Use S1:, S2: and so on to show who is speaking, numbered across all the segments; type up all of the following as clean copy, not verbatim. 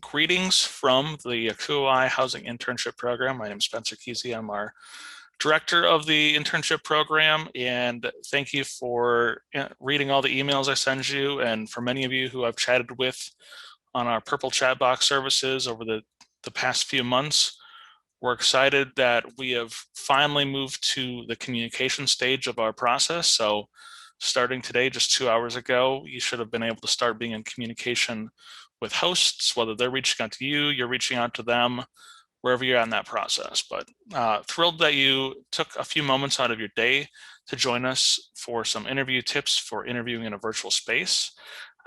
S1: Greetings from the QI Housing Internship Program. My name is Spencer Kesey. I'm our director of the internship program, and thank you for reading all the emails I send you, and for many of you who I've chatted with on our Purple chat box services over the past few months. We're excited that we have finally moved to the communication stage of our process. So starting today, just 2 hours ago, you should have been able to start being in communication with hosts, whether they're reaching out to you, you're reaching out to them, wherever you're at in that process. But thrilled that you took a few moments out of your day to join us for some interview tips for interviewing in a virtual space.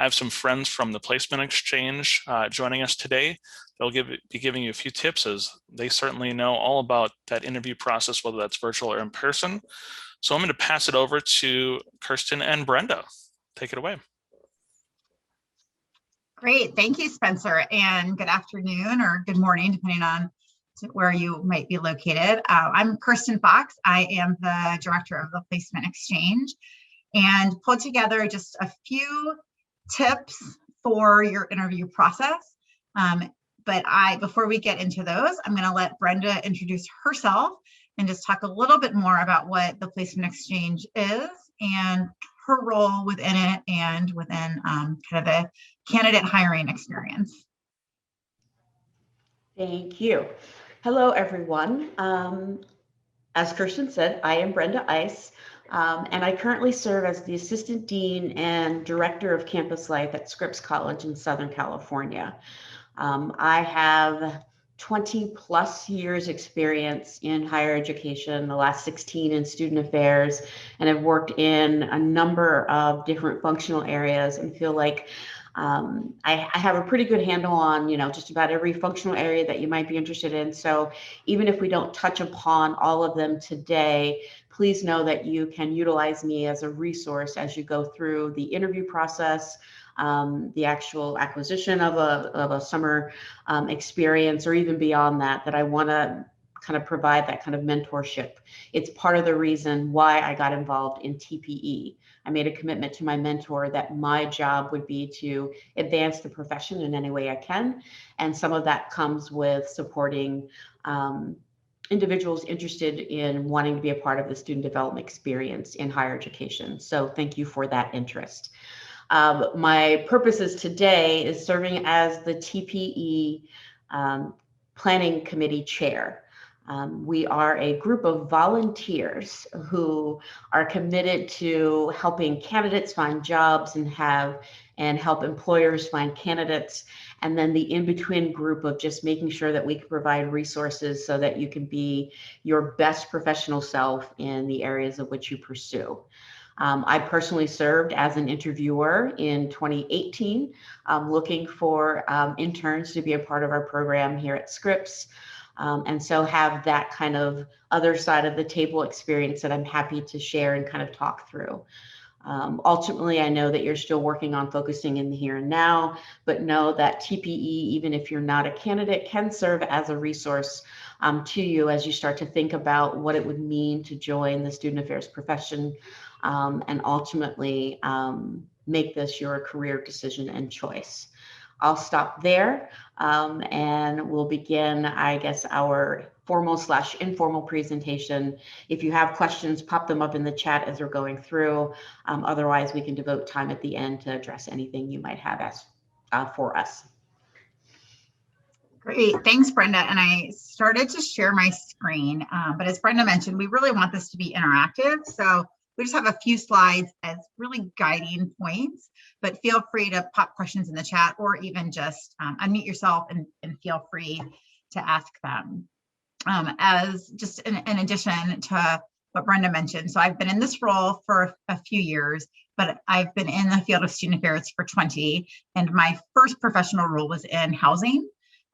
S1: I have some friends from the Placement Exchange joining us today. They'll be giving you a few tips, as they certainly know all about that interview process, whether that's virtual or in person. So I'm going to pass it over to Kirsten and Brenda. Take it away.
S2: Great, thank you, Spencer, and good afternoon or good morning, depending on where you might be located. I'm Kirsten Fox. I am the director of the Placement Exchange, and put together just a few tips for your interview process. But before we get into those, I'm going to let Brenda introduce herself and just talk a little bit more about what the Placement Exchange is and her role within it and within kind of the candidate hiring experience.
S3: Thank you. Hello, everyone. As Kirsten said, I am Brenda Ice, and I currently serve as the Assistant Dean and Director of Campus Life at Scripps College in Southern California. I have 20 plus years experience in higher education, the last 16 in student affairs, and I've worked in a number of different functional areas and feel like I have a pretty good handle on, just about every functional area that you might be interested in. So even if we don't touch upon all of them today, please know that you can utilize me as a resource as you go through the interview process, the actual acquisition of a summer experience, or even beyond that I want to kind of provide that kind of mentorship. It's part of the reason why I got involved in TPE. I made a commitment to my mentor that my job would be to advance the profession in any way I can. And some of that comes with supporting individuals interested in wanting to be a part of the student development experience in higher education. So thank you for that interest. My purposes today is serving as the TPE Planning Committee Chair. We are a group of volunteers who are committed to helping candidates find jobs and help employers find candidates. And then the in-between group of just making sure that we can provide resources so that you can be your best professional self in the areas of which you pursue. I personally served as an interviewer in 2018, looking for interns to be a part of our program here at Scripps. And so have that kind of other side of the table experience that I'm happy to share and kind of talk through. Ultimately, I know that you're still working on focusing in the here and now, but know that TPE, even if you're not a candidate, can serve as a resource to you as you start to think about what it would mean to join the student affairs profession and ultimately make this your career decision and choice. I'll stop there and we'll begin, I guess, our formal/informal presentation. If you have questions, pop them up in the chat as we're going through. Otherwise, we can devote time at the end to address anything you might have for us.
S2: Great, thanks, Brenda. And I started to share my screen, but as Brenda mentioned, we really want this to be interactive. So we just have a few slides as really guiding points, but feel free to pop questions in the chat or even just unmute yourself and feel free to ask them. As just in addition to what Brenda mentioned, so I've been in this role for a few years, but I've been in the field of student affairs for 20, and my first professional role was in housing.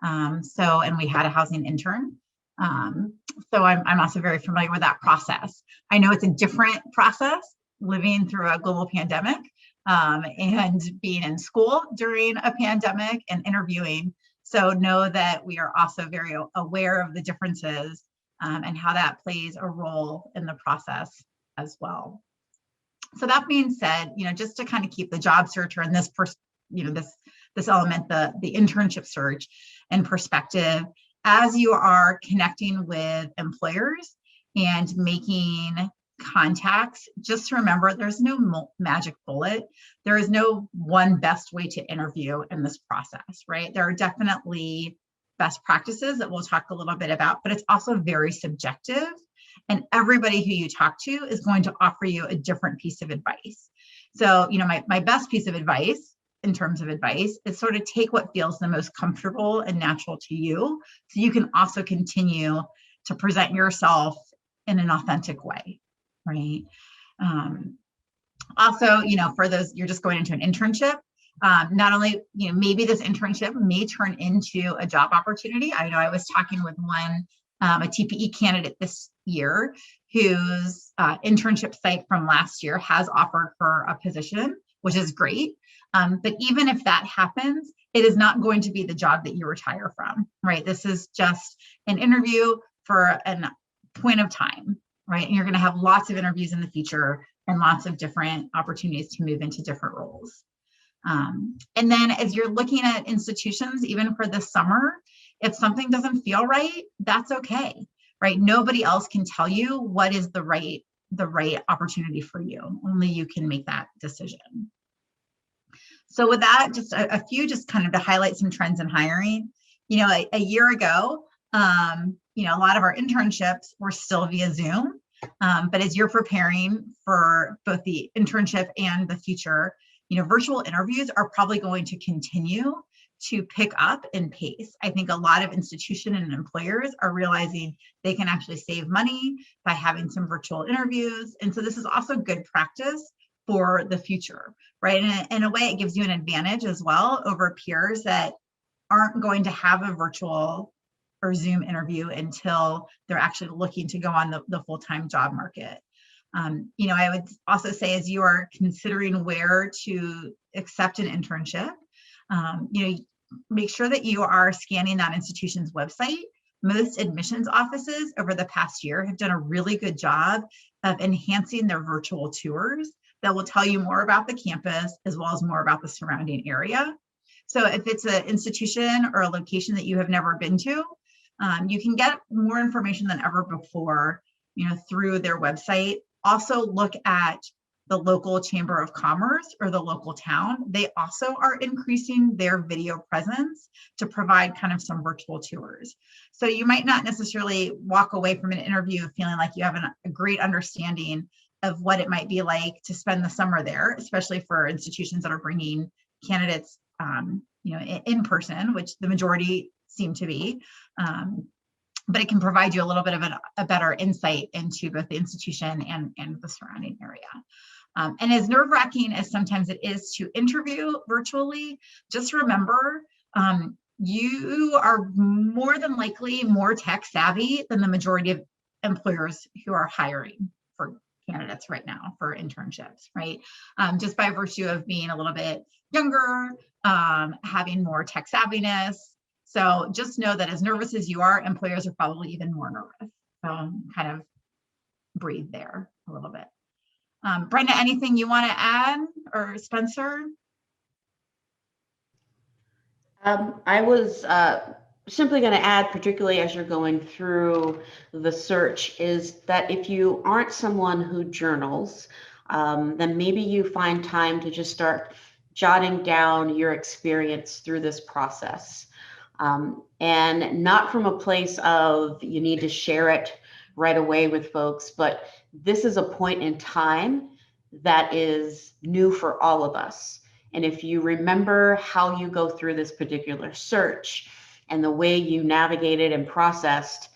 S2: And we had a housing intern. So I'm also very familiar with that process. I know it's a different process living through a global pandemic and being in school during a pandemic and interviewing. So know that we are also very aware of the differences and how that plays a role in the process as well. So that being said, just to kind of keep the job searcher and this this element, the internship search and perspective, as you are connecting with employers and making contacts, just remember there's no magic bullet. There is no one best way to interview in this process, right? There are definitely best practices that we'll talk a little bit about, but it's also very subjective. And everybody who you talk to is going to offer you a different piece of advice. So, my best piece of advice in terms of advice is sort of take what feels the most comfortable and natural to you, so you can also continue to present yourself in an authentic way, right? Also, for those, you're just going into an internship, not only, maybe this internship may turn into a job opportunity. I know I was talking with one, a TPE candidate this year whose internship site from last year has offered her a position, which is great. But even if that happens, it is not going to be the job that you retire from, right? This is just an interview for a point of time, right? And you're going to have lots of interviews in the future and lots of different opportunities to move into different roles. And then as you're looking at institutions, even for this summer, if something doesn't feel right, that's okay, right? Nobody else can tell you what is the right opportunity for you. Only you can make that decision. So with that, just a few, just kind of to highlight some trends in hiring. A year ago, a lot of our internships were still via Zoom. But as you're preparing for both the internship and the future, virtual interviews are probably going to continue to pick up in pace. I think a lot of institutions and employers are realizing they can actually save money by having some virtual interviews. And so this is also good practice for the future, right? And in a way, it gives you an advantage as well over peers that aren't going to have a virtual or Zoom interview until they're actually looking to go on the full-time job market. I would also say, as you are considering where to accept an internship, make sure that you are scanning that institution's website. Most admissions offices over the past year have done a really good job of enhancing their virtual tours that will tell you more about the campus as well as more about the surrounding area. So if it's an institution or a location that you have never been to, you can get more information than ever before, through their website. Also look at the local chamber of commerce or the local town. They also are increasing their video presence to provide kind of some virtual tours. So you might not necessarily walk away from an interview feeling like you have a great understanding of what it might be like to spend the summer there, especially for institutions that are bringing candidates, in person, which the majority seem to be. But it can provide you a little bit of a better insight into both the institution and the surrounding area. And as nerve-wracking as sometimes it is to interview virtually, just remember, you are more than likely more tech savvy than the majority of employers who are hiring for candidates right now for internships, right? Just by virtue of being a little bit younger, having more tech savviness. So just know that as nervous as you are, employers are probably even more nervous. So kind of breathe there a little bit. Brenda, anything you want to add, or Spencer?
S3: I was simply going to add, particularly as you're going through the search, is that if you aren't someone who journals, then maybe you find time to just start jotting down your experience through this process. And not from a place of you need to share it right away with folks, but this is a point in time that is new for all of us. And if you remember how you go through this particular search and the way you navigated and processed,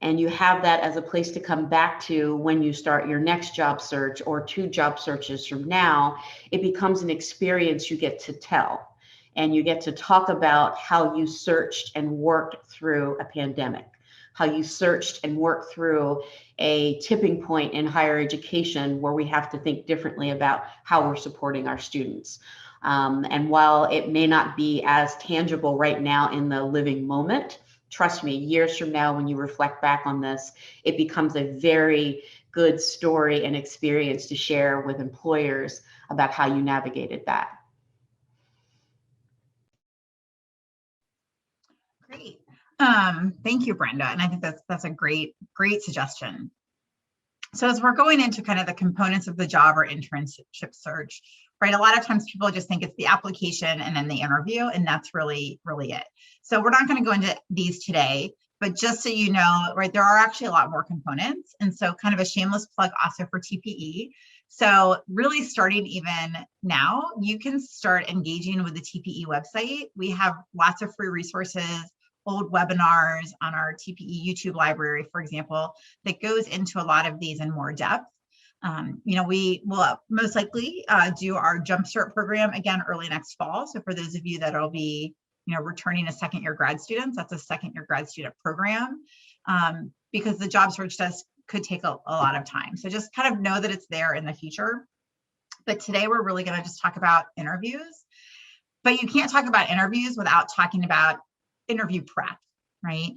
S3: and you have that as a place to come back to when you start your next job search or 2 job searches from now, it becomes an experience you get to tell. And you get to talk about how you searched and worked through a pandemic, how you searched and worked through a tipping point in higher education where we have to think differently about how we're supporting our students. And while it may not be as tangible right now in the living moment, trust me, years from now, when you reflect back on this, it becomes a very good story and experience to share with employers about how you navigated that.
S2: Great. Thank you, Brenda. And I think that's a great suggestion. So as we're going into kind of the components of the job or internship search, right? A lot of times people just think it's the application and then the interview, and that's really it. So we're not going to go into these today, but just so you know, right, there are actually a lot more components. And so kind of a shameless plug also for TPE. So really starting even now, you can start engaging with the TPE website. We have lots of free resources, old webinars on our TPE YouTube library, for example, that goes into a lot of these in more depth. We will most likely do our Jumpstart program again early next fall. So for those of you that will be, returning as second-year grad students, that's a second-year grad student program, because the job search could take a lot of time. So just kind of know that it's there in the future. But today we're really going to just talk about interviews. But you can't talk about interviews without talking about interview prep, right?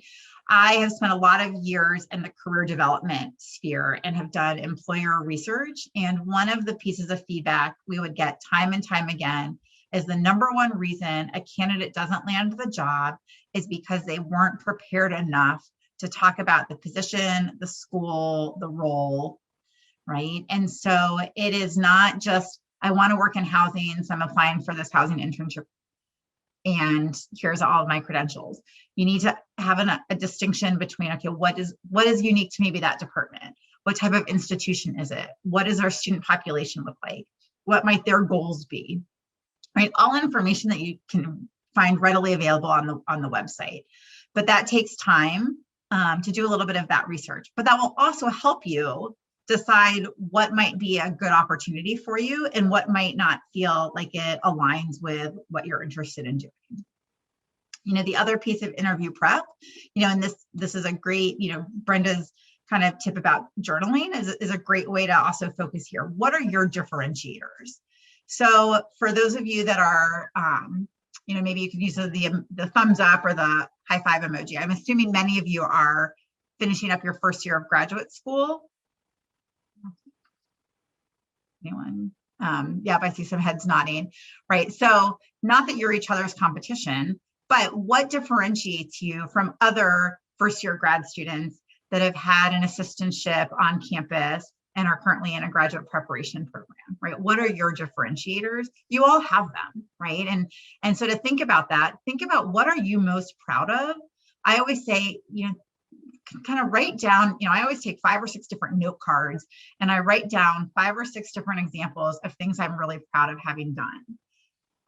S2: I have spent a lot of years in the career development sphere and have done employer research. And one of the pieces of feedback we would get time and time again is the number one reason a candidate doesn't land the job is because they weren't prepared enough to talk about the position, the school, the role, right? And so it is not just, I want to work in housing, so I'm applying for this housing internship, and here's all of my credentials. You need to have a distinction between, okay, what is unique to maybe that department? What type of institution is it? What does our student population look like? What might their goals be? Right, all information that you can find readily available on the website. But that takes time to do a little bit of that research. But that will also help you decide what might be a good opportunity for you and what might not feel like it aligns with what you're interested in doing. The other piece of interview prep, and this is a great, Brenda's kind of tip about journaling is a great way to also focus here. What are your differentiators? So for those of you that are, maybe you could use the thumbs up or the high five emoji. I'm assuming many of you are finishing up your first year of graduate school. Anyone? Yeah, I see some heads nodding, right? So not that you're each other's competition, but what differentiates you from other first-year grad students that have had an assistantship on campus and are currently in a graduate preparation program, right? What are your differentiators? You all have them, right? And so to think about that, think about what are you most proud of? I always say, kind of write down, I always take 5 or 6 different note cards and I write down 5 or 6 different examples of things I'm really proud of having done.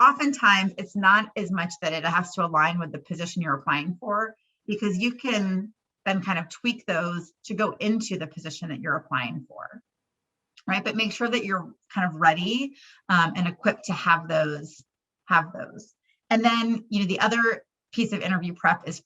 S2: Oftentimes, it's not as much that it has to align with the position you're applying for, because you can then kind of tweak those to go into the position that you're applying for, right? But make sure that you're kind of ready and equipped to have those. And then, the other piece of interview prep is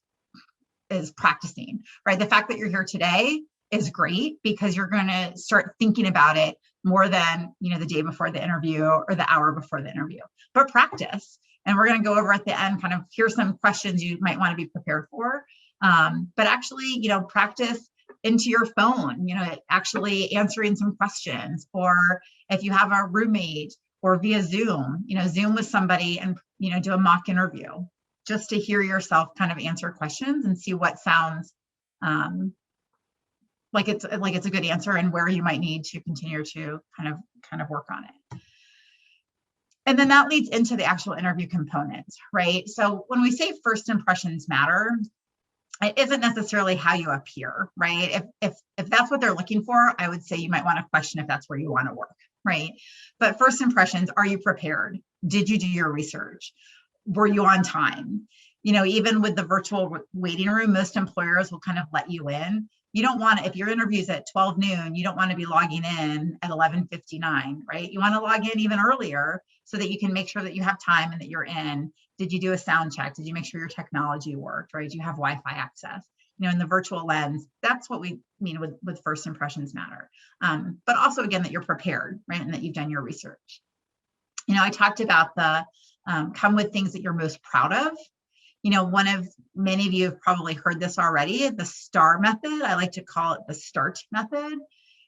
S2: practicing, right? The fact that you're here today is great because you're going to start thinking about it more than, the day before the interview or the hour before the interview, but practice. And we're going to go over at the end, kind of here's some questions you might want to be prepared for. But actually, practice into your phone, actually answering some questions, or if you have a roommate or via Zoom, Zoom with somebody and, do a mock interview just to hear yourself kind of answer questions and see what sounds like it's a good answer and where you might need to continue to kind of work on it. And then that leads into the actual interview components, right? So when we say first impressions matter, it isn't necessarily how you appear, right? If that's what they're looking for, I would say you might want to question if that's where you want to work, right? But first impressions, are you prepared? Did you do your research? Were you on time? Even with the virtual waiting room, most employers will kind of let you in. You don't want to, if your interview's at 12 noon, you don't want to be logging in at 11:59, right? You want to log in even earlier so that you can make sure that you have time and that you're in. Did you do a sound check? Did you make sure your technology worked, right? Do you have Wi-Fi access? In the virtual lens, that's what we mean with first impressions matter. But also, again, that you're prepared, right? And that you've done your research. I talked about the come with things that you're most proud of. Many of you have probably heard this already, the STAR method. I like to call it the START method,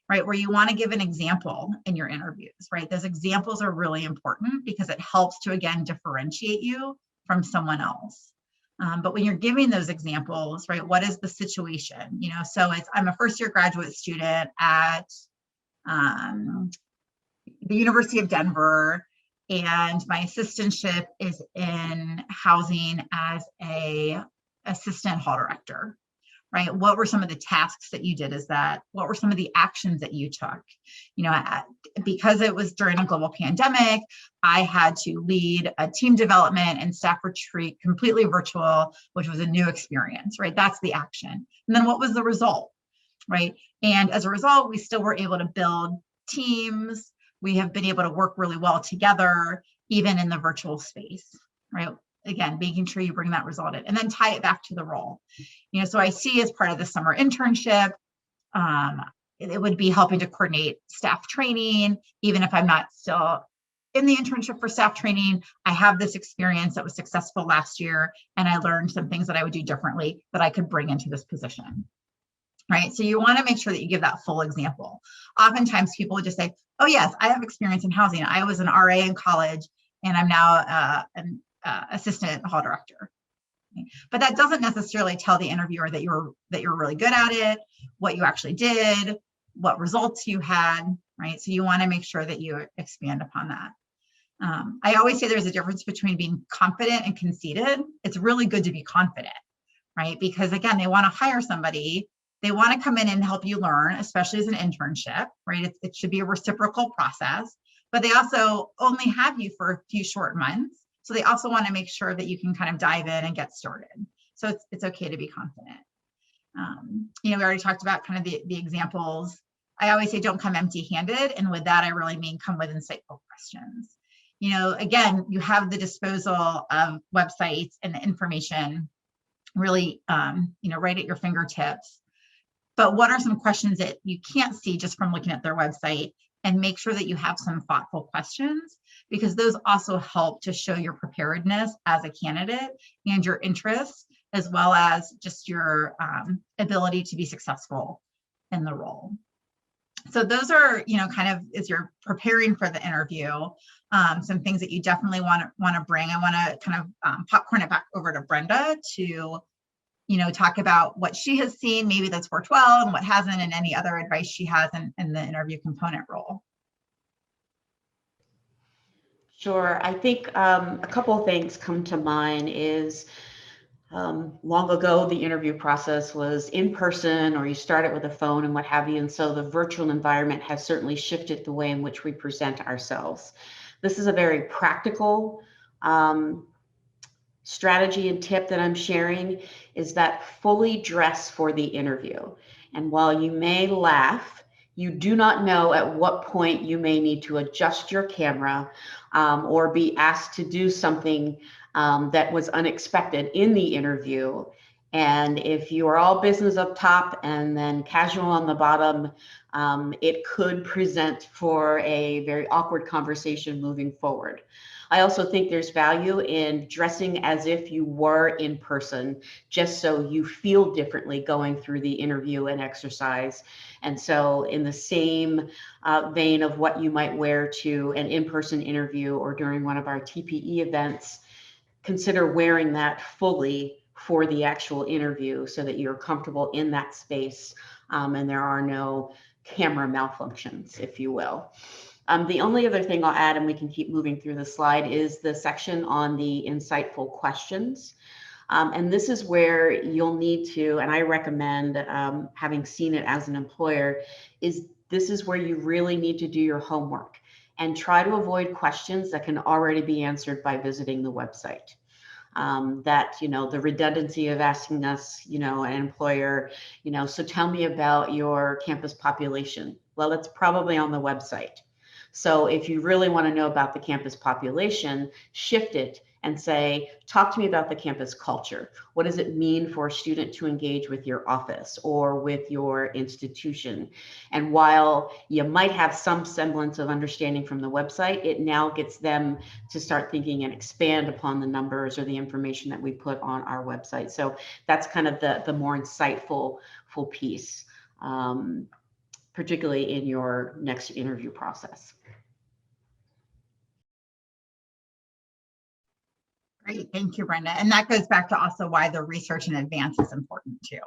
S2: right? Where you want to give an example in your interviews, right? Those examples are really important because it helps to, again, differentiate you from someone else. But when you're giving those examples, right, what is the situation? You know, so I'm a first year graduate student at the University of Denver, and my assistantship is in housing as a assistant hall director, right? What were some of the tasks that you did? What were some of the actions that you took? You know, because it was during a global pandemic, I had to lead a team development and staff retreat completely virtual, which was a new experience, right? That's the action. And then what was the result, right? And as a result, we still were able to build teams. We have been able to work really well together, even in the virtual space, right? Again, making sure you bring that result in and then tie it back to the role. You know, so I see as part of the summer internship, it would be helping to coordinate staff training, even if I'm not still in the internship for staff training. I have this experience that was successful last year, and I learned some things that I would do differently that I could bring into this position. Right. So you want to make sure that you give that full example. Oftentimes people would just say, oh, yes, I have experience in housing. I was an RA in college, and I'm now an assistant hall director. But that doesn't necessarily tell the interviewer that you're really good at it, what you actually did, what results you had, right? So you want to make sure that you expand upon that. I always say there's a difference between being confident and conceited. It's really good to be confident, right? Because again, they want to hire somebody. They want to come in and help you learn, especially as an internship, right? It should be a reciprocal process, but they also only have you for a few short months. So they also want to make sure that you can kind of dive in and get started. So it's okay to be confident. You know, we already talked about kind of the examples. I always say don't come empty-handed. And with that, I really mean come with insightful questions. You know, again, you have the disposal of websites and the information really, you know, right at your fingertips. But what are some questions that you can't see just from looking at their website? And make sure that you have some thoughtful questions, because those also help to show your preparedness as a candidate and your interests, as well as just your ability to be successful in the role. So those are, you know, kind of as you're preparing for the interview, some things that you definitely want to bring. I want to kind of popcorn it back over to Brenda to, you know, talk about what she has seen, maybe that's worked well and what hasn't, and any other advice she has in the interview component role.
S3: Sure. I think a couple of things come to mind is long ago, the interview process was in person, or you start it with a phone and what have you. And so the virtual environment has certainly shifted the way in which we present ourselves. This is a very practical strategy and tip that I'm sharing, is that fully dress for the interview. And while you may laugh, you do not know at what point you may need to adjust your camera or be asked to do something that was unexpected in the interview. And if you are all business up top and then casual on the bottom, it could present for a very awkward conversation moving forward. I also think there's value in dressing as if you were in person, just so you feel differently going through the interview and exercise. And so in the same vein of what you might wear to an in-person interview or during one of our TPE events, consider wearing that fully for the actual interview so that you're comfortable in that space and there are no camera malfunctions, if you will. The only other thing I'll add, and we can keep moving through the slide, is the section on the insightful questions. And this is where you'll need to, and I recommend, having seen it as an employer, this is where you really need to do your homework and try to avoid questions that can already be answered by visiting the website. That, you know, the redundancy of asking us, you know, an employer, you know, so tell me about your campus population. Well, it's probably on the website. So if you really want to know about the campus population, shift it and say, talk to me about the campus culture. What does it mean for a student to engage with your office or with your institution? And while you might have some semblance of understanding from the website, it now gets them to start thinking and expand upon the numbers or the information that we put on our website. So that's kind of the more insightful piece, particularly in your next interview process.
S2: Great, thank you, Brenda. And that goes back to also why the research in advance is important too.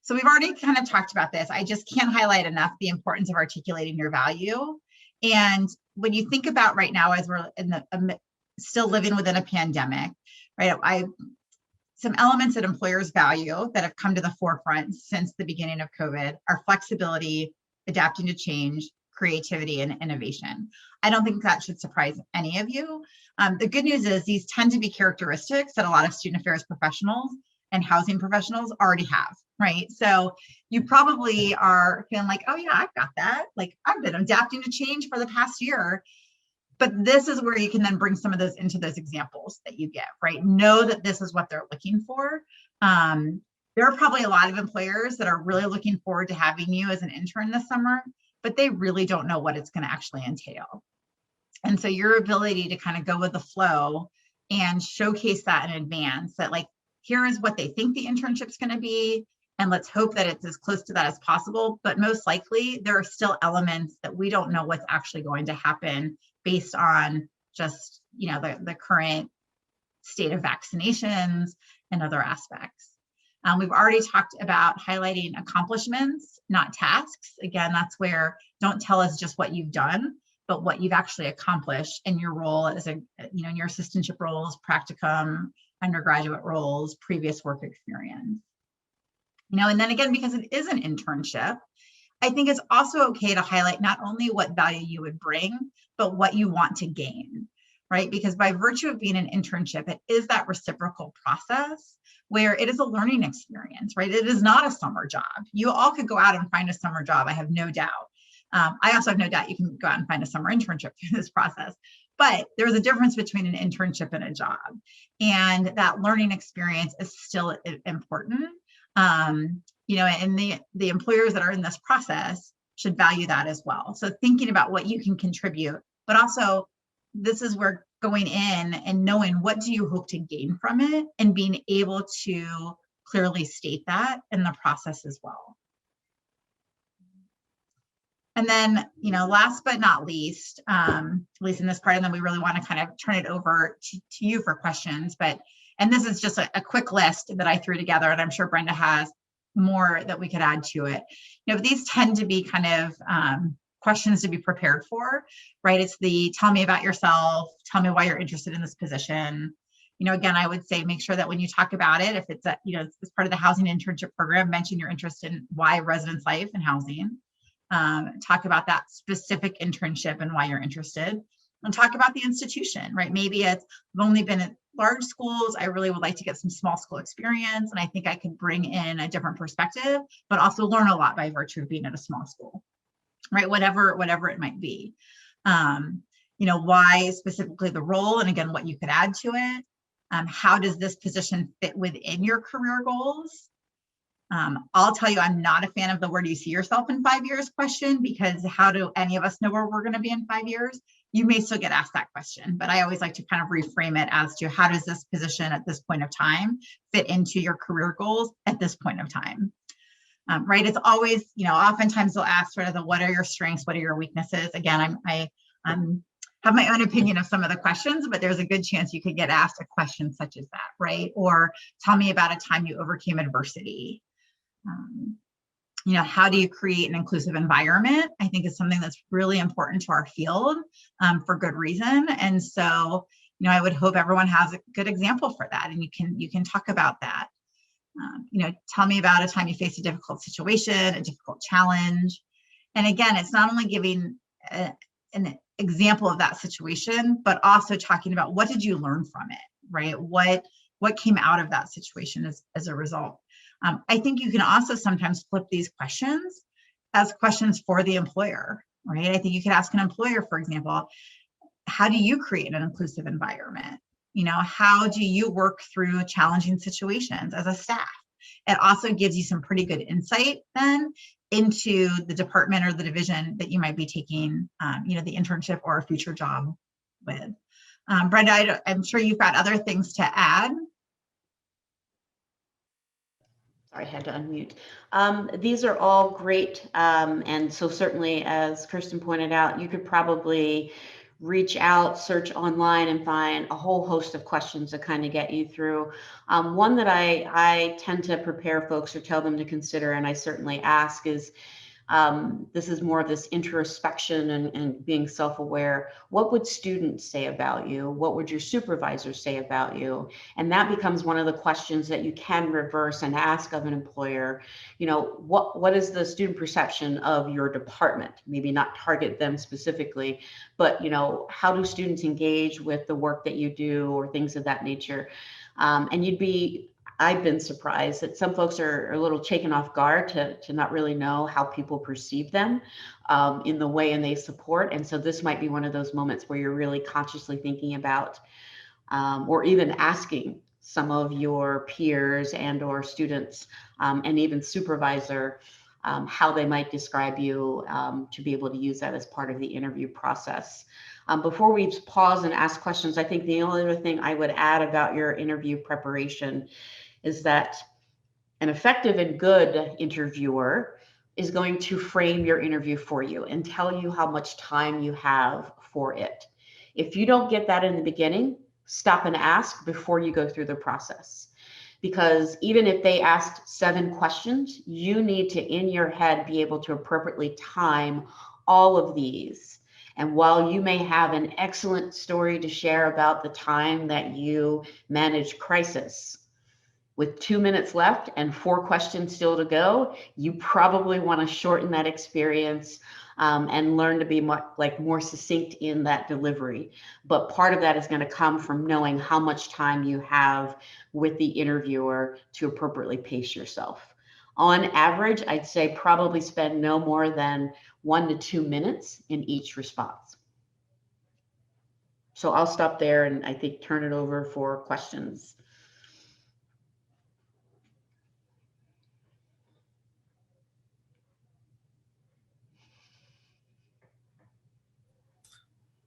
S2: So we've already kind of talked about this. I just can't highlight enough the importance of articulating your value. And when you think about right now, as we're in the still living within a pandemic, right? Some elements that employers value that have come to the forefront since the beginning of COVID are flexibility, adapting to change, creativity, and innovation. I don't think that should surprise any of you. The good news is these tend to be characteristics that a lot of student affairs professionals and housing professionals already have, right? So you probably are feeling like, oh yeah, I've got that. Like I've been adapting to change for the past year. But this is where you can then bring some of those into those examples that you give, right? Know that this is what they're looking for. There are probably a lot of employers that are really looking forward to having you as an intern this summer, but they really don't know what it's going to actually entail. And so your ability to kind of go with the flow and showcase that in advance, that like, here is what they think the internship's going to be, and let's hope that it's as close to that as possible. But most likely, there are still elements that we don't know what's actually going to happen based on just, you know, the current state of vaccinations and other aspects. We've already talked about highlighting accomplishments, not tasks. Again, that's where don't tell us just what you've done, but what you've actually accomplished in your role as a, you know, in your assistantship roles, practicum, undergraduate roles, previous work experience. You know, and then again, because it is an internship, I think it's also okay to highlight not only what value you would bring, but what you want to gain, right? Because by virtue of being an internship, it is that reciprocal process where it is a learning experience, right? It is not a summer job. You all could go out and find a summer job, I have no doubt. I also have no doubt you can go out and find a summer internship through this process. But there's a difference between an internship and a job. And that learning experience is still important. You know, and the employers that are in this process should value that as well. So thinking about what you can contribute, but also this is where going in and knowing what do you hope to gain from it and being able to clearly state that in the process as well. And then, you know, last but not least, at least in this part, and then we really want to kind of turn it over to you for questions. And this is just a quick list that I threw together, and I'm sure Brenda has more that we could add to it. You know, these tend to be kind of questions to be prepared for, right? It's the tell me about yourself, tell me why you're interested in this position. You know, again, I would say make sure that when you talk about it, if it's a, you know, it's part of the housing internship program, mention you're interested in why residence life and housing. Talk about that specific internship and why you're interested, and talk about the institution, right? Maybe it's I've only been at large schools. I really would like to get some small school experience, and I think I could bring in a different perspective, but also learn a lot by virtue of being at a small school, right? Whatever it might be. You know, why specifically the role, and again, what you could add to it. How does this position fit within your career goals? I'll tell you, I'm not a fan of the where do you see yourself in 5 years question, because how do any of us know where we're going to be in 5 years? You may still get asked that question, but I always like to kind of reframe it as to how does this position at this point of time fit into your career goals at this point of time, right? It's always, you know, oftentimes they'll ask sort of the what are your strengths, what are your weaknesses? Again, I have my own opinion of some of the questions, but there's a good chance you could get asked a question such as that, right? Or tell me about a time you overcame adversity. You know, how do you create an inclusive environment? I think is something that's really important to our field for good reason. And so, you know, I would hope everyone has a good example for that, and you can talk about that. You know, tell me about a time you faced a difficult situation, a difficult challenge. And again, it's not only giving an example of that situation, but also talking about what did you learn from it, right? What came out of that situation as a result. I think you can also sometimes flip these questions as questions for the employer, right? I think you could ask an employer, for example, how do you create an inclusive environment? You know, how do you work through challenging situations as a staff? It also gives you some pretty good insight then into the department or the division that you might be taking, you know, the internship or a future job with. Brenda, I'm sure you've got other things to add.
S3: Sorry, I had to unmute. These are all great. And so certainly, as Kirsten pointed out, you could probably reach out, search online, and find a whole host of questions to kind of get you through. One that I tend to prepare folks or tell them to consider, and I certainly ask, is this is more of this introspection and being self-aware. What would students say about you? What would your supervisors say about you? And that becomes one of the questions that you can reverse and ask of an employer. You know, what is the student perception of your department? Maybe not target them specifically, but, you know, how do students engage with the work that you do or things of that nature? And I've been surprised that some folks are a little taken off guard to not really know how people perceive them in the way and they support. And so this might be one of those moments where you're really consciously thinking about or even asking some of your peers and or students and even supervisor how they might describe you to be able to use that as part of the interview process. Before we pause and ask questions, I think the only other thing I would add about your interview preparation is that an effective and good interviewer is going to frame your interview for you and tell you how much time you have for it. If you don't get that in the beginning, stop and ask before you go through the process. Because even if they asked 7 questions, you need to, in your head, be able to appropriately time all of these. And while you may have an excellent story to share about the time that you managed crisis, with 2 minutes left and 4 questions still to go, you probably want to shorten that experience and learn to be more succinct in that delivery. But part of that is going to come from knowing how much time you have with the interviewer to appropriately pace yourself. On average, I'd say probably spend no more than 1 to 2 minutes in each response. So I'll stop there and I think turn it over for questions.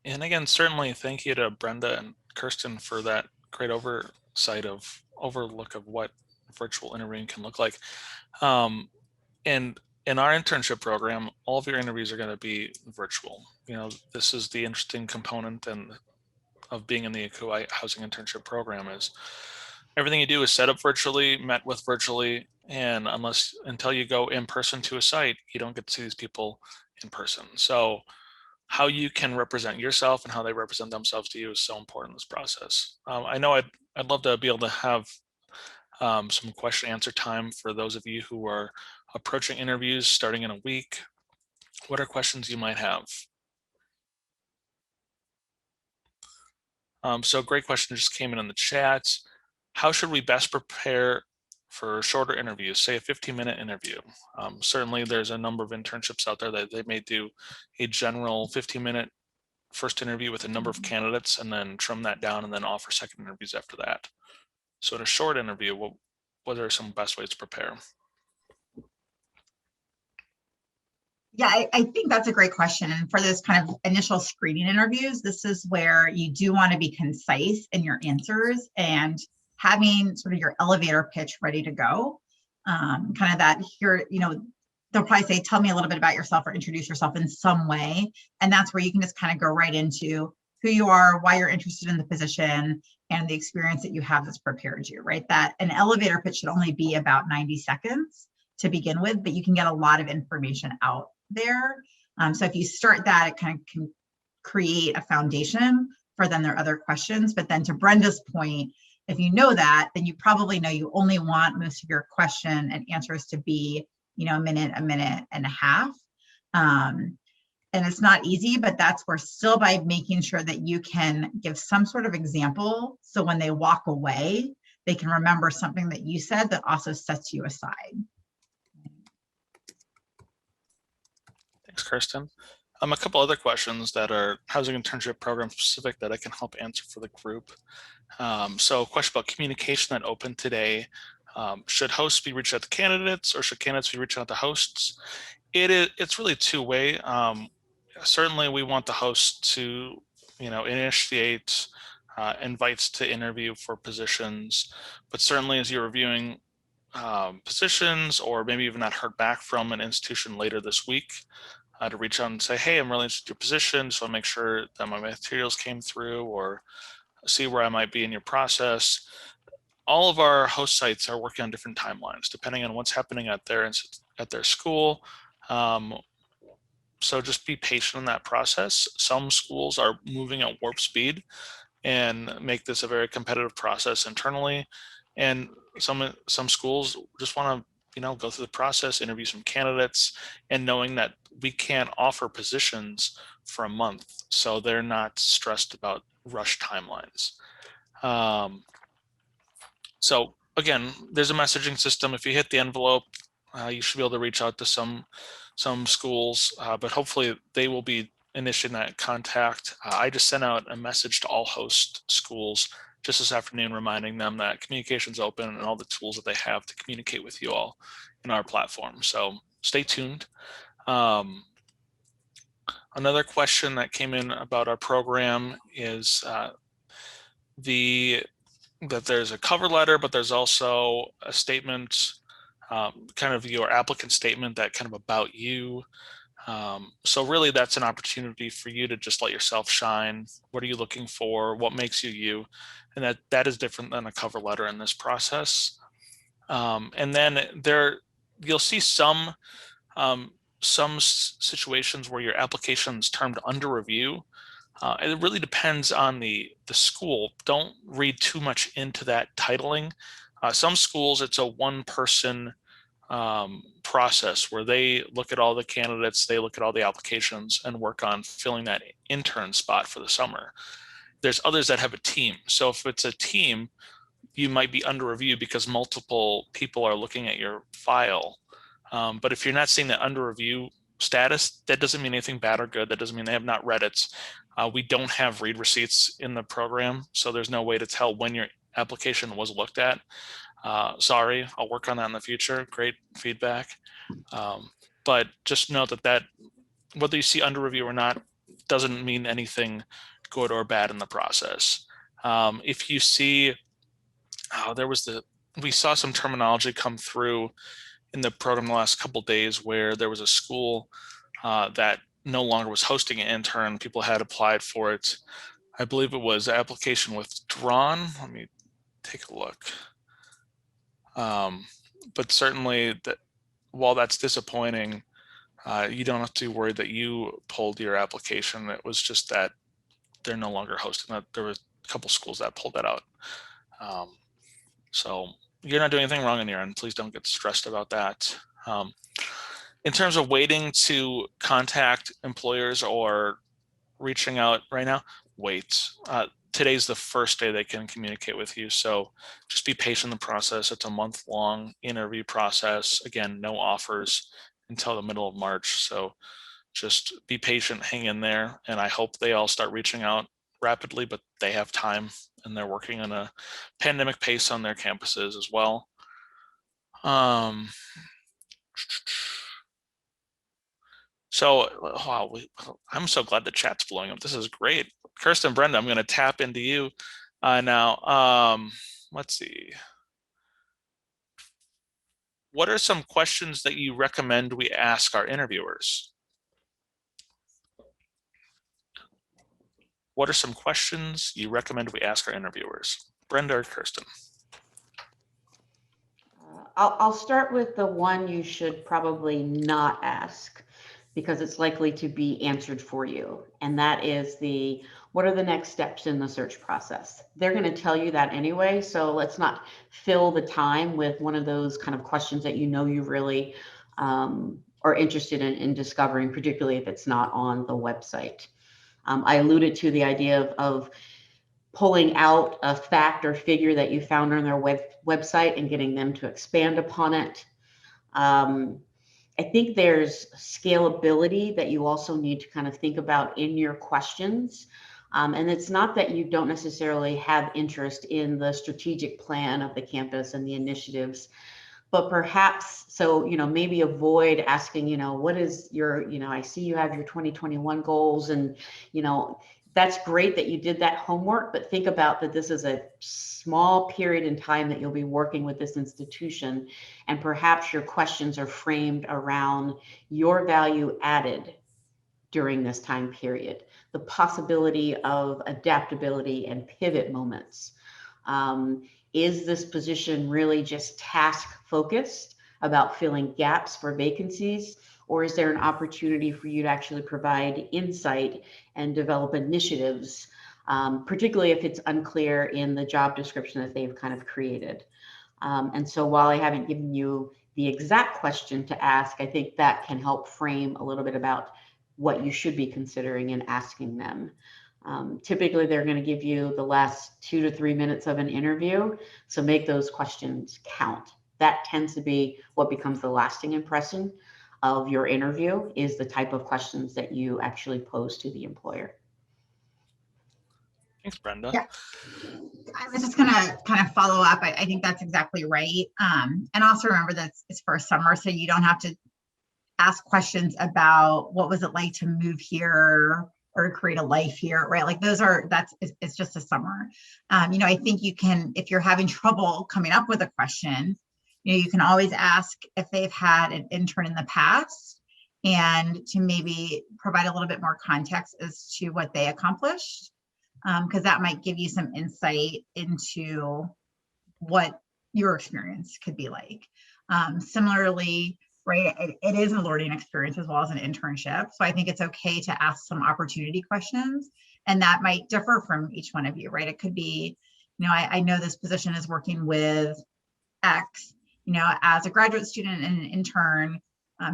S1: And again, certainly thank you to Brenda and Kirsten for that great overlook of what virtual interviewing can look like. And in our internship program, all of your interviews are going to be virtual. You know, this is the interesting component of being in the ACUI housing internship program is everything you do is set up virtually, met with virtually, and until you go in person to a site, you don't get to see these people in person. So how you can represent yourself and how they represent themselves to you is so important in this process. I know I'd love to be able to have some question answer time for those of you who are approaching interviews starting in a week. What are questions you might have? So great question just came in the chat. How should we best prepare for shorter interviews, say a 15-minute interview? Certainly there's a number of internships out there that they may do a general 15-minute first interview with a number of candidates and then trim that down and then offer second interviews after that. So in a short interview, what are some best ways to prepare?
S2: Yeah, I think that's a great question. And for this kind of initial screening interviews, this is where you do want to be concise in your answers and having sort of your elevator pitch ready to go. Kind of that here, you know, they'll probably say, tell me a little bit about yourself or introduce yourself in some way. And that's where you can just kind of go right into who you are, why you're interested in the position, and the experience that you have that's prepared you, right? That an elevator pitch should only be about 90 seconds to begin with, but you can get a lot of information out there. So if you start that, it kind of can create a foundation for then their other questions. But then to Brenda's point, if you know that, then you probably know you only want most of your question and answers to be, you know, a minute and a half. And it's not easy, but that's where still by making sure that you can give some sort of example. So when they walk away, they can remember something that you said that also sets you aside.
S1: Thanks, Kirsten. A couple other questions that are housing internship program specific that I can help answer for the group. So a question about communication that opened today. Should hosts be reaching out to candidates or should candidates be reaching out to hosts? It's really two-way. Certainly we want the host to, you know, initiate invites to interview for positions, but certainly as you're reviewing positions or maybe even not heard back from an institution later this week, to reach out and say, hey, I'm really interested in your position, so I'll make sure that my materials came through, or see where I might be in your process. All of our host sites are working on different timelines depending on what's happening at their school. So just be patient in that process. Some schools are moving at warp speed and make this a very competitive process internally, and some schools just want to go through the process, interview some candidates, and knowing that we can't offer positions for a month, so they're not stressed about rush timelines. So again, there's a messaging system. If you hit the envelope, you should be able to reach out to some schools, but hopefully they will be initiating that contact. I just sent out a message to all host schools just this afternoon, reminding them that communication's open and all the tools that they have to communicate with you all in our platform. So stay tuned. Another question that came in about our program is that there's a cover letter, but there's also a statement, kind of your applicant statement, that kind of about you. So really that's an opportunity for you to just let yourself shine. What are you looking for? What makes you you? And that is different than a cover letter in this process. And then you'll see some situations where your application is termed under review. It really depends on the school. Don't read too much into that titling. Some schools, it's a one-person process where they look at all the candidates, they look at all the applications, and work on filling that intern spot for the summer. There's others that have a team. So if it's a team, you might be under review because multiple people are looking at your file. But if you're not seeing that under review status, that doesn't mean anything bad or good. That doesn't mean they have not read it. We don't have read receipts in the program, so there's no way to tell when your application was looked at. Sorry, I'll work on that in the future. Great feedback. But just note that whether you see under review or not doesn't mean anything good or bad in the process. If you see, we saw some terminology come through in the program the last couple of days where there was a school that no longer was hosting an intern. People had applied for it. I believe it was application withdrawn. Let me take a look. But certainly, while that's disappointing, you don't have to be worried that you pulled your application. It was just that they're no longer hosting that. There were a couple schools that pulled that out. So you're not doing anything wrong on your end. Please don't get stressed about that. In terms of waiting to contact employers or reaching out right now, wait. Today's the first day they can communicate with you. So just be patient in the process. It's a month-long interview process. Again, no offers until the middle of March. So just be patient, hang in there. And I hope they all start reaching out rapidly, but they have time and they're working on a pandemic pace on their campuses as well. So, wow, I'm so glad the chat's blowing up. This is great. Kirsten, Brenda, I'm going to tap into you now. Let's see. What are some questions that you recommend we ask our interviewers? What are some questions you recommend we ask our interviewers? Brenda or Kirsten?
S3: I'll start with the one you should probably not ask because it's likely to be answered for you. And that is what are the next steps in the search process? They're going to tell you that anyway. So let's not fill the time with one of those kind of questions that you really are interested in discovering, particularly if it's not on the website. I alluded to the idea of pulling out a fact or figure that you found on their website and getting them to expand upon it. I think there's scalability that you also need to kind of think about in your questions. And it's not that you don't necessarily have interest in the strategic plan of the campus and the initiatives, but perhaps, so, maybe avoid asking, what is your, I see you have your 2021 goals and, that's great that you did that homework, but think about that this is a small period in time that you'll be working with this institution, and perhaps your questions are framed around your value added during this time period, the possibility of adaptability and pivot moments. Is this position really just task focused about filling gaps for vacancies, or is there an opportunity for you to actually provide insight and develop initiatives, particularly if it's unclear in the job description that they've kind of created? And so while I haven't given you the exact question to ask, I think that can help frame a little bit about what you should be considering and asking them. Typically, they're going to give you the last 2 to 3 minutes of an interview, so make those questions count. That tends to be what becomes the lasting impression of your interview, is the type of questions that you actually pose to the employer.
S1: Thanks, Brenda.
S2: Yeah. I was just gonna kind of follow up. I think that's exactly right. And also remember that it's for summer, so you don't have to ask questions about what was it like to move here or to create a life here, right? Like it's just a summer. I think you can, if you're having trouble coming up with a question, you can always ask if they've had an intern in the past, and to maybe provide a little bit more context as to what they accomplished. Because that might give you some insight into what your experience could be like. Similarly, right, it is a learning experience as well as an internship. So I think it's okay to ask some opportunity questions, and that might differ from each one of you, right? It could be, I know this position is working with X, as a graduate student and an intern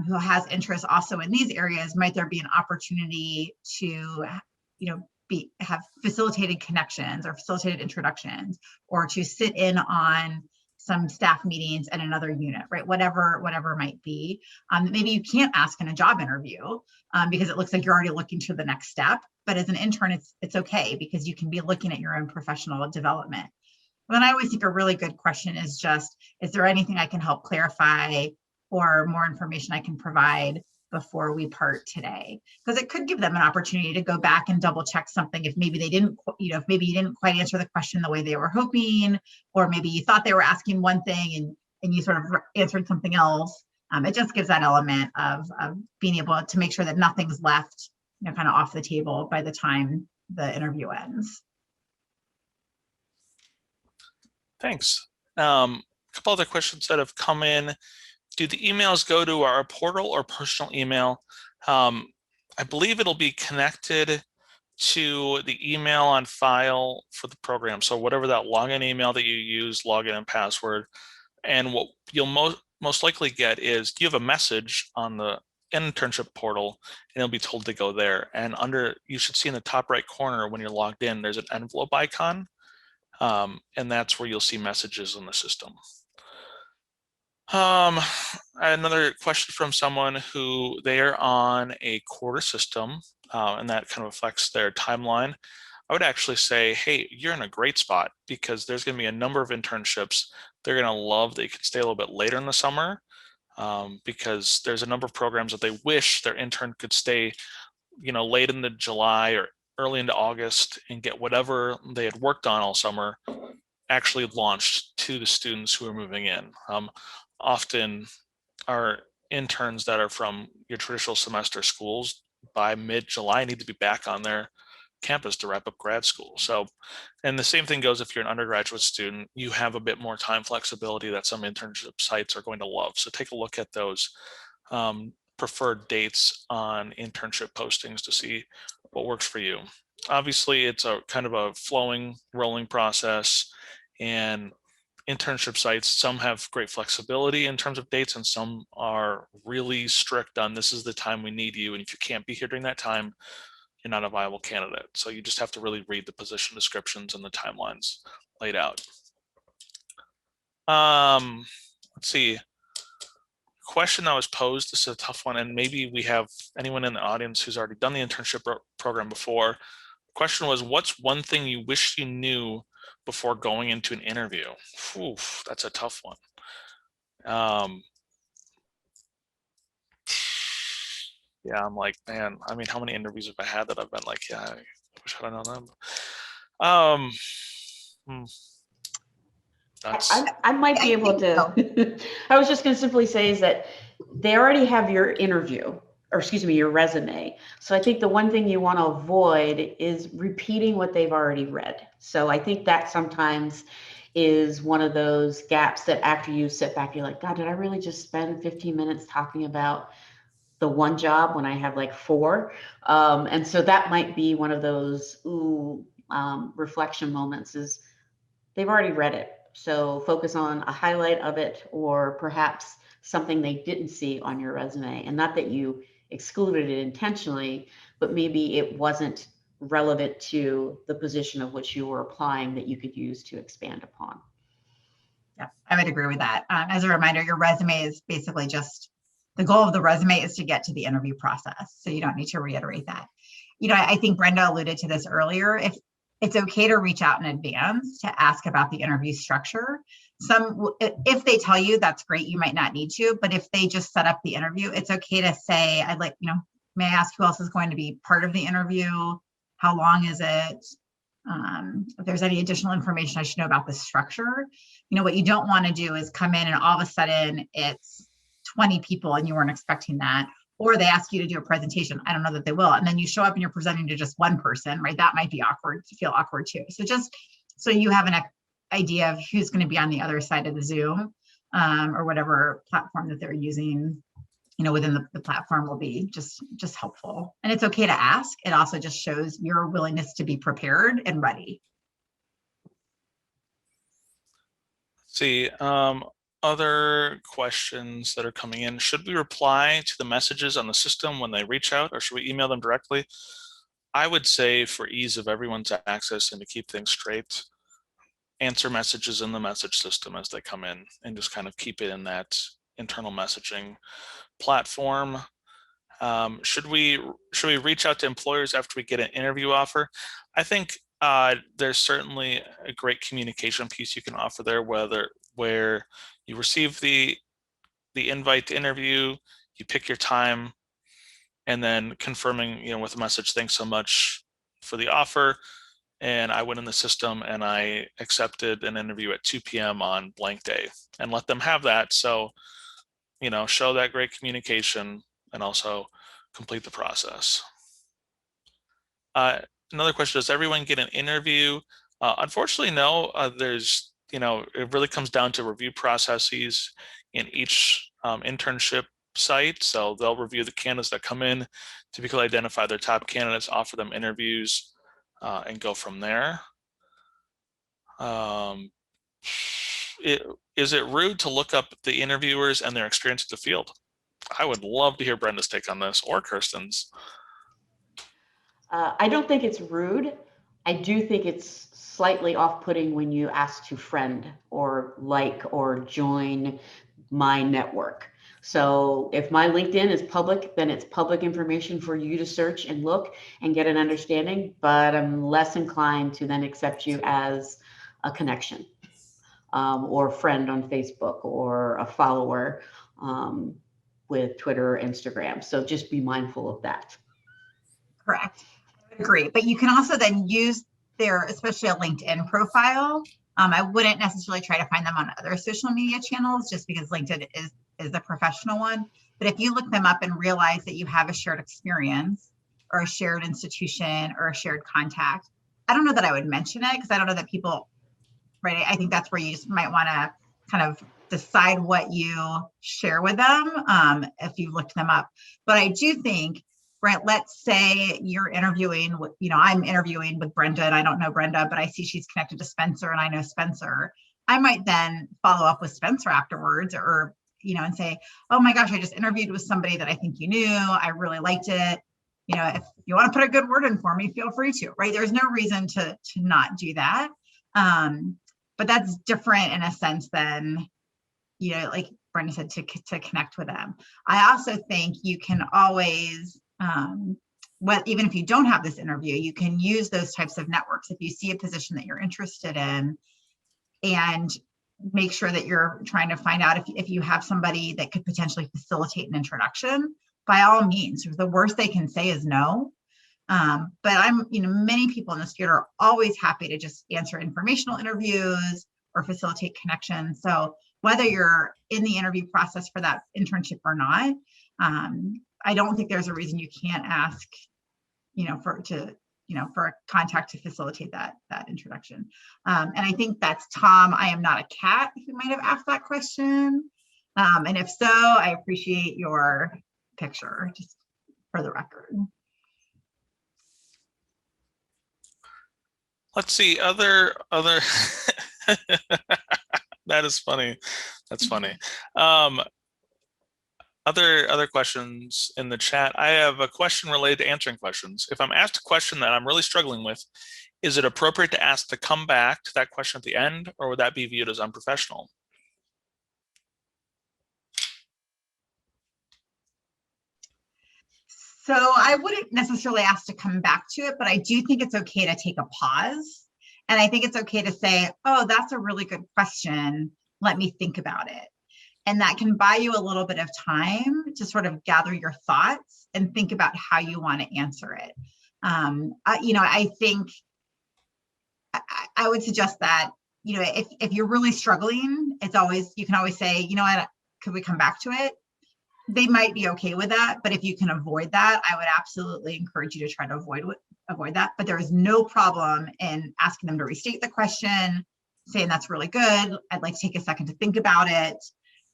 S2: who has interest also in these areas, might there be an opportunity to, have facilitated connections or facilitated introductions, or to sit in on some staff meetings at another unit, right? Whatever it might be. Maybe you can't ask in a job interview because it looks like you're already looking to the next step. But as an intern, it's okay, because you can be looking at your own professional development. Then I always think a really good question is just, is there anything I can help clarify or more information I can provide before we part today? Because it could give them an opportunity to go back and double check something if maybe they didn't, if maybe you didn't quite answer the question the way they were hoping, or maybe you thought they were asking one thing and you sort of answered something else. It just gives that element of being able to make sure that nothing's left, kind of off the table by the time the interview ends.
S1: Thanks. A couple other questions that have come in. Do the emails go to our portal or personal email? I believe it'll be connected to the email on file for the program. So whatever that login email that you use, login and password. And what you'll most likely get is you have a message on the internship portal, and it'll be told to go there. And you should see in the top right corner when you're logged in, there's an envelope icon. And that's where you'll see messages in the system. Another question from someone who they are on a quarter system, and that kind of affects their timeline. I would actually say, hey, you're in a great spot, because there's going to be a number of internships they're going to love that you can stay a little bit later in the summer, because there's a number of programs that they wish their intern could stay, late into July or early into August and get whatever they had worked on all summer actually launched to the students who are moving in. Often our interns that are from your traditional semester schools by mid-July need to be back on their campus to wrap up grad school. So, and the same thing goes if you're an undergraduate student, you have a bit more time flexibility that some internship sites are going to love. So take a look at those preferred dates on internship postings to see what works for you. Obviously, it's a kind of a flowing, rolling process, and internship sites, some have great flexibility in terms of dates, and some are really strict on this is the time we need you, and if you can't be here during that time, you're not a viable candidate. So you just have to really read the position descriptions and the timelines laid out. Let's see. Question that was posed, this is a tough one, and maybe we have anyone in the audience who's already done the internship program before. The question was, what's one thing you wish you knew before going into an interview? Oof, that's a tough one. Yeah, I'm like, man, I mean, how many interviews have I had that I've been like, yeah, I wish I'd known them.
S3: I might be able to, I was just going to simply say is that they already have your interview. or excuse me, your resume. So I think the one thing you want to avoid is repeating what they've already read. So I think that sometimes is one of those gaps that after you sit back, you're like, God, did I really just spend 15 minutes talking about the one job when I have like 4? And so that might be one of those reflection moments is they've already read it. So focus on a highlight of it, or perhaps something they didn't see on your resume. And not that you excluded it intentionally, but maybe it wasn't relevant to the position of which you were applying that you could use to expand upon.
S2: Yeah, I would agree with that. As a reminder, your resume is basically just, the goal of the resume is to get to the interview process. So you don't need to reiterate that. I think Brenda alluded to this earlier. If it's okay to reach out in advance to ask about the interview structure. If they tell you, that's great, you might not need to, but if they just set up the interview, it's okay to say, I'd like, may I ask who else is going to be part of the interview? How long is it? If there's any additional information I should know about the structure. What you don't want to do is come in and all of a sudden it's 20 people and you weren't expecting that. Or they ask you to do a presentation. I don't know that they will. And then you show up and you're presenting to just one person, right? That might be awkward, to feel awkward too. So just so you have an idea of who's going to be on the other side of the Zoom or whatever platform that they're using, within the platform will be just helpful. And it's okay to ask. It also just shows your willingness to be prepared and ready.
S1: Let's see. Other questions that are coming in. Should we reply to the messages on the system when they reach out, or should we email them directly? I would say for ease of everyone's access and to keep things straight, answer messages in the message system as they come in and just kind of keep it in that internal messaging platform. Should we reach out to employers after we get an interview offer? I think there's certainly a great communication piece you can offer there, where you receive the invite to interview, you pick your time, and then confirming, with a message, thanks so much for the offer, and I went in the system and I accepted an interview at 2 p.m. on blank day, and let them have that. So, show that great communication and also complete the process. Another question, does everyone get an interview? Unfortunately, no. There's, it really comes down to review processes in each internship site. So they'll review the candidates that come in, typically identify their top candidates, offer them interviews, and go from there. Is it rude to look up the interviewers and their experience in the field? I would love to hear Brenda's take on this, or Kirsten's.
S3: I don't think it's rude. I do think it's slightly off-putting when you ask to friend or like or join my network. So if my LinkedIn is public, then it's public information for you to search and look and get an understanding, but I'm less inclined to then accept you as a connection or friend on Facebook or a follower with Twitter or Instagram. So just be mindful of that.
S2: Correct. I agree. But you can also then use their, especially a LinkedIn profile. I wouldn't necessarily try to find them on other social media channels just because LinkedIn is a professional one. But if you look them up and realize that you have a shared experience or a shared institution or a shared contact, I don't know that I would mention it because I don't know that people, right? I think that's where you just might want to kind of decide what you share with them if you've looked them up. But I do think, Brent, let's say you're interviewing with, I'm interviewing with Brenda and I don't know Brenda, but I see she's connected to Spencer and I know Spencer. I might then follow up with Spencer afterwards or, and say, oh my gosh, I just interviewed with somebody that I think you knew. I really liked it. If you want to put a good word in for me, feel free to, right? There's no reason to not do that. But that's different in a sense than, like Brenda said, to connect with them. I also think you can always, even if you don't have this interview, you can use those types of networks if you see a position that you're interested in and make sure that you're trying to find out if you have somebody that could potentially facilitate an introduction. By all means, the worst they can say is no. But many people in this field are always happy to just answer informational interviews or facilitate connections. So whether you're in the interview process for that internship or not, I don't think there's a reason you can't ask, for a contact to facilitate that introduction. And I think that's Tom, I am not a cat, who might have asked that question. And if so, I appreciate your picture, just for the record.
S1: Let's see, other that is funny. That's funny. Other questions in the chat. I have a question related to answering questions. If I'm asked a question that I'm really struggling with, is it appropriate to ask to come back to that question at the end, or would that be viewed as unprofessional?
S2: So I wouldn't necessarily ask to come back to it, but I do think it's okay to take a pause. And I think it's okay to say, oh, that's a really good question. Let me think about it. And that can buy you a little bit of time to sort of gather your thoughts and think about how you want to answer it. I think I would suggest that, if you're really struggling, you can always say, what, could we come back to it? They might be okay with that, but if you can avoid that, I would absolutely encourage you to try to avoid that. But there is no problem in asking them to restate the question, saying that's really good. I'd like to take a second to think about it.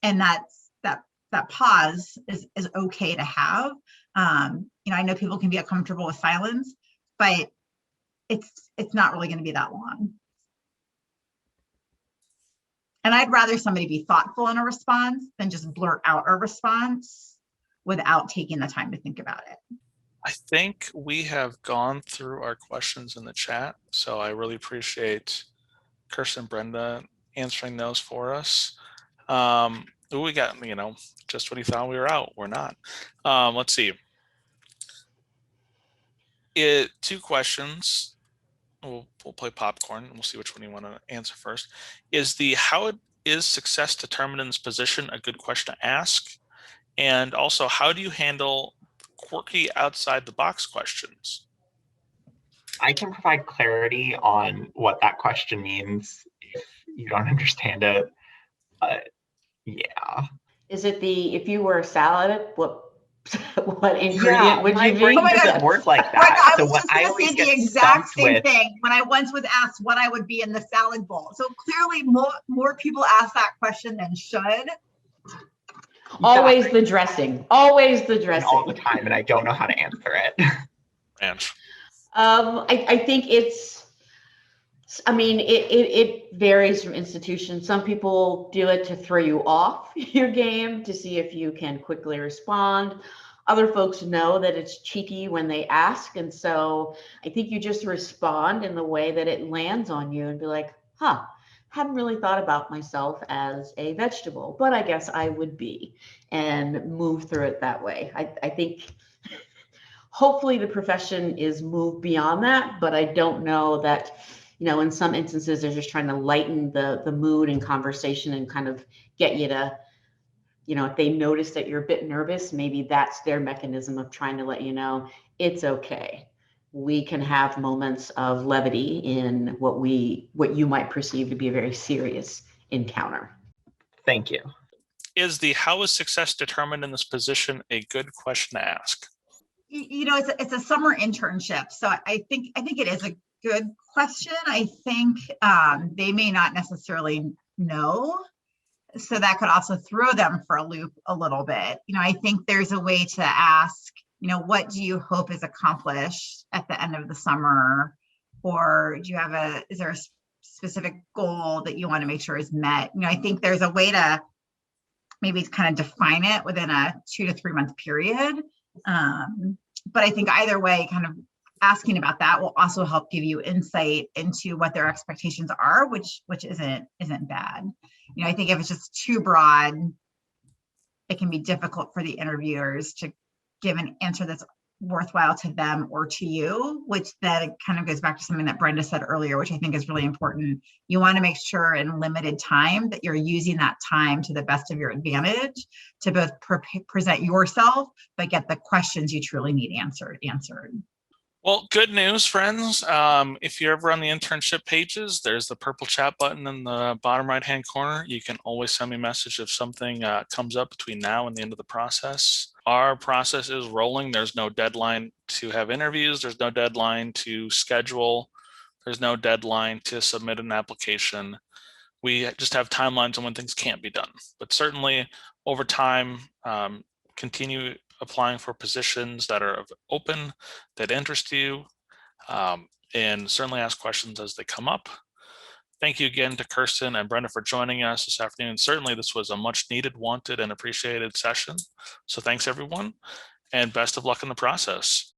S2: And that pause is okay to have. I know people can be uncomfortable with silence, but it's not really going to be that long. And I'd rather somebody be thoughtful in a response than just blurt out a response without taking the time to think about it.
S1: I think we have gone through our questions in the chat, so I really appreciate Kirsten and Brenda answering those for us. We got, just when you thought we were out, we're not. Let's see. Two questions. We'll play popcorn and we'll see which one you want to answer first. How is success determined in this position a good question to ask? And also, how do you handle quirky outside the box questions?
S4: I can provide clarity on what that question means if you don't understand it. Yeah.
S3: Is it if you were a salad, what ingredient would you be?
S4: Brain doesn't work like that.
S2: I was just going to say the exact same thing when I once was asked what I would be in the salad bowl. So clearly more people ask that question than should.
S3: Always the dressing. Always the dressing.
S4: All the time, and I don't know how to answer it.
S3: I think it varies from institution. Some people do it to throw you off your game to see if you can quickly respond. Other folks know that it's cheeky when they ask. And so I think you just respond in the way that it lands on you and be like, hadn't really thought about myself as a vegetable, but I guess I would be, and move through it that way. I think hopefully the profession is moved beyond that, but I don't know that, in some instances, they're just trying to lighten the mood and conversation and kind of get you to, if they notice that you're a bit nervous, maybe that's their mechanism of trying to let you know it's okay. We can have moments of levity in what you might perceive to be a very serious encounter.
S4: Thank you.
S1: How is success determined in this position a good question to ask?
S2: It's a summer internship, so I think it is a good question. I think they may not necessarily know, so that could also throw them for a loop a little bit. I think there's a way to ask, what do you hope is accomplished at the end of the summer? Or is there a specific goal that you want to make sure is met? I think there's a way to maybe kind of define it within a 2 to 3 month period. But I think either way, kind of asking about that will also help give you insight into what their expectations are, which isn't bad. I think if it's just too broad, it can be difficult for the interviewers to give an answer that's worthwhile to them or to you, which then kind of goes back to something that Brenda said earlier, which I think is really important. You want to make sure in limited time that you're using that time to the best of your advantage to both present yourself, but get the questions you truly need answered.
S1: Well, good news, friends. If you're ever on the internship pages, there's the purple chat button in the bottom right-hand corner. You can always send me a message if something comes up between now and the end of the process. our process is rolling. There's no deadline to have interviews. There's no deadline to schedule. There's no deadline to submit an application. We just have timelines on when things can't be done. But certainly over time, continue applying for positions that are open, that interest you, and certainly ask questions as they come up. Thank you again to Kirsten and Brenda for joining us this afternoon. Certainly this was a much needed, wanted, and appreciated session. So thanks everyone, and best of luck in the process.